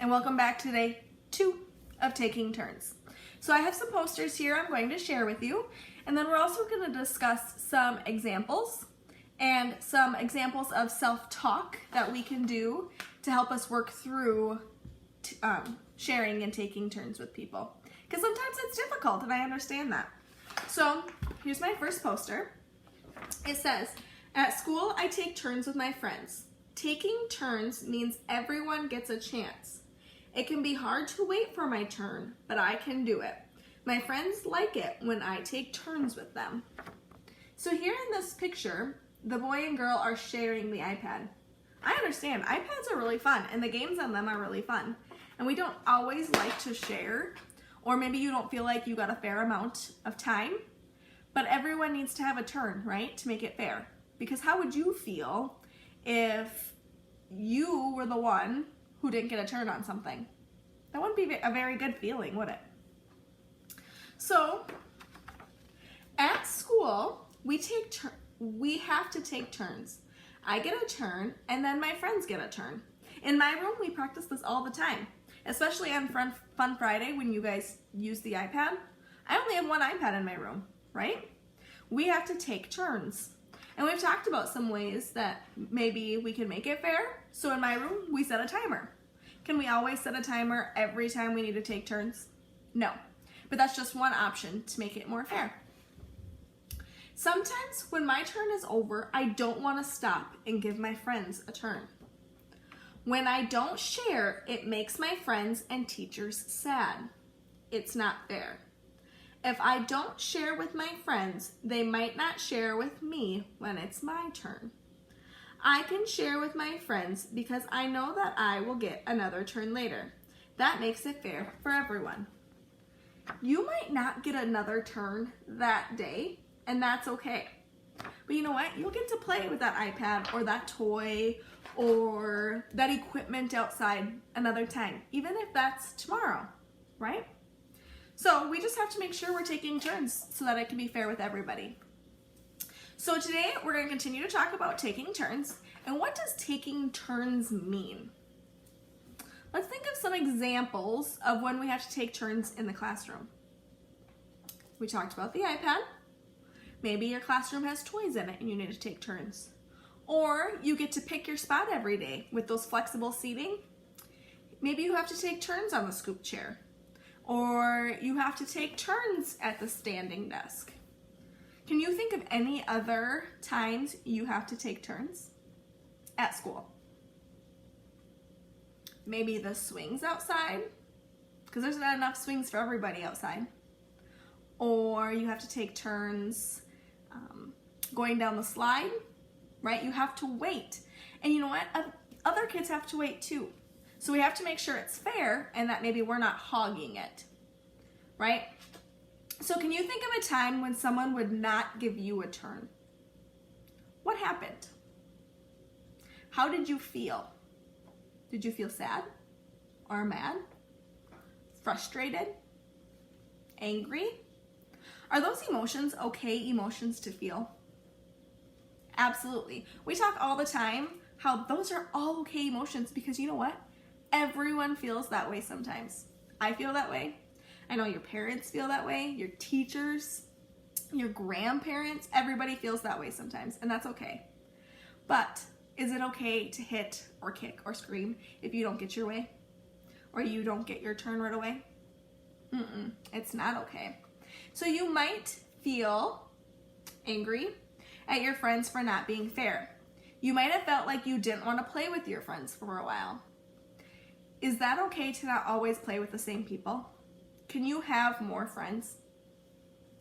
and welcome back to day 2 of Taking Turns. So I have some posters here I'm going to share with you, and then we're also going to discuss some examples and some examples of self-talk that we can do to help us work through sharing and taking turns with people. Because sometimes it's difficult, and I understand that. So here's my first poster. It says, "At school, I take turns with my friends. Taking turns means everyone gets a chance. It can be hard to wait for my turn, but I can do it. My friends like it when I take turns with them." So here in this picture, the boy and girl are sharing the iPad. I understand, iPads are really fun, and the games on them are really fun. And we don't always like to share, or maybe you don't feel like you got a fair amount of time, but everyone needs to have a turn, right, to make it fair. Because how would you feel if you were the one who didn't get a turn on something? That wouldn't be a very good feeling, would it? So, at school, we have to take turns. I get a turn, and then my friends get a turn. In my room, we practice this all the time, especially on Fun Friday when you guys use the iPad. I only have one iPad in my room, right? We have to take turns. And we've talked about some ways that maybe we can make it fair. So in my room, we set a timer. Can we always set a timer every time we need to take turns? No, but that's just one option to make it more fair. Sometimes when my turn is over, I don't want to stop and give my friends a turn. When I don't share, it makes my friends and teachers sad. It's not fair. If I don't share with my friends, they might not share with me when it's my turn. I can share with my friends because I know that I will get another turn later. That makes it fair for everyone. You might not get another turn that day, and that's okay. But you know what? You'll get to play with that iPad or that toy or that equipment outside another time, even if that's tomorrow, right? So we just have to make sure we're taking turns so that it can be fair with everybody. So today we're going to continue to talk about taking turns. And what does taking turns mean? Let's think of some examples of when we have to take turns in the classroom. We talked about the iPad. Maybe your classroom has toys in it and you need to take turns. Or you get to pick your spot every day with those flexible seating. Maybe you have to take turns on the scoop chair. Or you have to take turns at the standing desk. Can you think of any other times you have to take turns at school? Maybe the swings outside, because there's not enough swings for everybody outside. Or you have to take turns going down the slide, right? You have to wait. And you know what? Other kids have to wait too. So we have to make sure it's fair and that maybe we're not hogging it, right? So can you think of a time when someone would not give you a turn? What happened? How did you feel? Did you feel sad or mad? Frustrated? Angry? Are those emotions okay emotions to feel? Absolutely. We talk all the time how those are all okay emotions because you know what? Everyone feels that way sometimes. I feel that way. I know your parents feel that way, your teachers, your grandparents, everybody feels that way sometimes, and that's okay. But is it okay to hit or kick or scream if you don't get your way? Or you don't get your turn right away? It's not okay. So you might feel angry at your friends for not being fair. You might have felt like you didn't want to play with your friends for a while. Is that okay to not always play with the same people? Can you have more friends?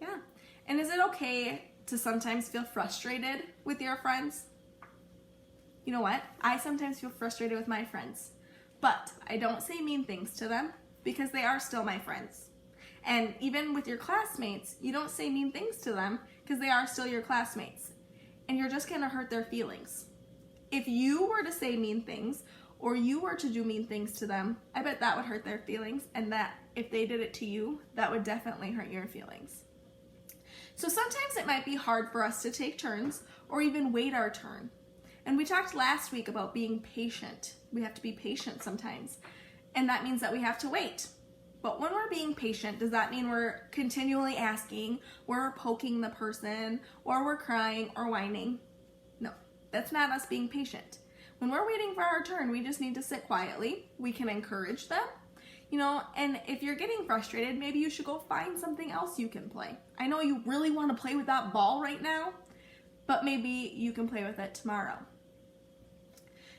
Yeah. And is it okay to sometimes feel frustrated with your friends? You know what? I sometimes feel frustrated with my friends, but I don't say mean things to them because they are still my friends. And even with your classmates, you don't say mean things to them because they are still your classmates. And you're just gonna hurt their feelings. If you were to say mean things or you were to do mean things to them, I bet that would hurt their feelings, and that if they did it to you, that would definitely hurt your feelings. So sometimes it might be hard for us to take turns or even wait our turn. And we talked last week about being patient. We have to be patient sometimes. and that means that we have to wait. But when we're being patient, does that mean we're continually asking, we're poking the person, or we're crying or whining? No, that's not us being patient. When we're waiting for our turn, we just need to sit quietly. We can encourage them, and if you're getting frustrated, maybe you should go find something else you can play. I know you really want to play with that ball right now, but maybe you can play with it tomorrow.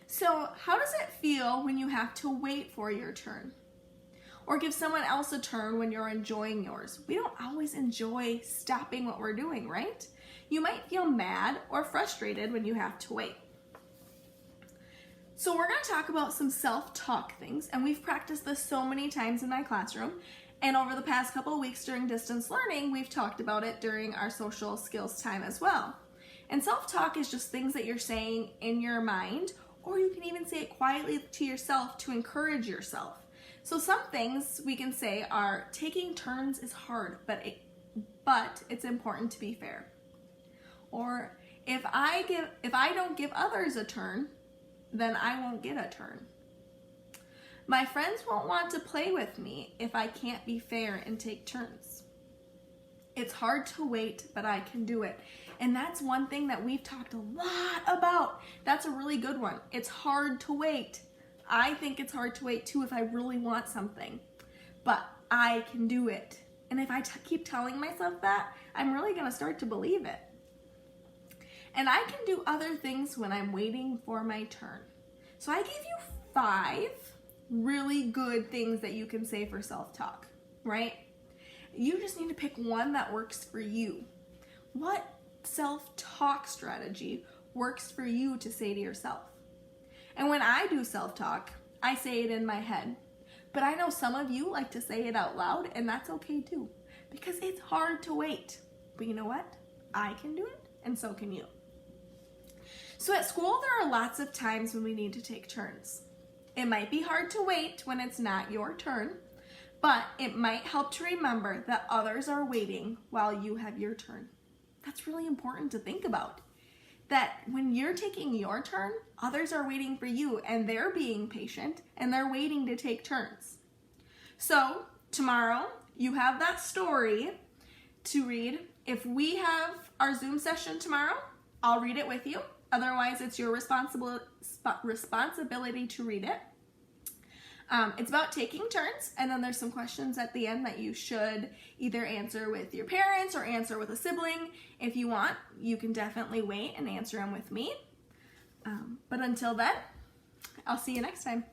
So how does it feel when you have to wait for your turn? Or give someone else a turn when you're enjoying yours? We don't always enjoy stopping what we're doing, right? You might feel mad or frustrated when you have to wait. So we're going to talk about some self-talk things, and we've practiced this so many times in my classroom, and over the past couple of weeks during distance learning, we've talked about it during our social skills time as well. And self-talk is just things that you're saying in your mind, or you can even say it quietly to yourself to encourage yourself. So some things we can say are, taking turns is hard, but it's important to be fair. Or if I don't give others a turn, then I won't get a turn. My friends won't want to play with me if I can't be fair and take turns. It's hard to wait, but I can do it. And that's one thing that we've talked a lot about. That's a really good one. It's hard to wait. I think it's hard to wait too if I really want something, but I can do it. And if I keep telling myself that, I'm really going to start to believe it. And I can do other things when I'm waiting for my turn. So I gave you 5 really good things that you can say for self-talk, right? You just need to pick one that works for you. What self-talk strategy works for you to say to yourself? And when I do self-talk, I say it in my head. But I know some of you like to say it out loud, and that's okay too, because it's hard to wait. But you know what? I can do it, and so can you. So at school, there are lots of times when we need to take turns. It might be hard to wait when it's not your turn, but it might help to remember that others are waiting while you have your turn. That's really important to think about. That when you're taking your turn, others are waiting for you, and they're being patient, and they're waiting to take turns. So tomorrow, you have that story to read. If we have our Zoom session tomorrow, I'll read it with you. Otherwise, it's your responsibility to read it. It's about taking turns, and then there's some questions at the end that you should either answer with your parents or answer with a sibling. If you want, you can definitely wait and answer them with me. But until then, I'll see you next time.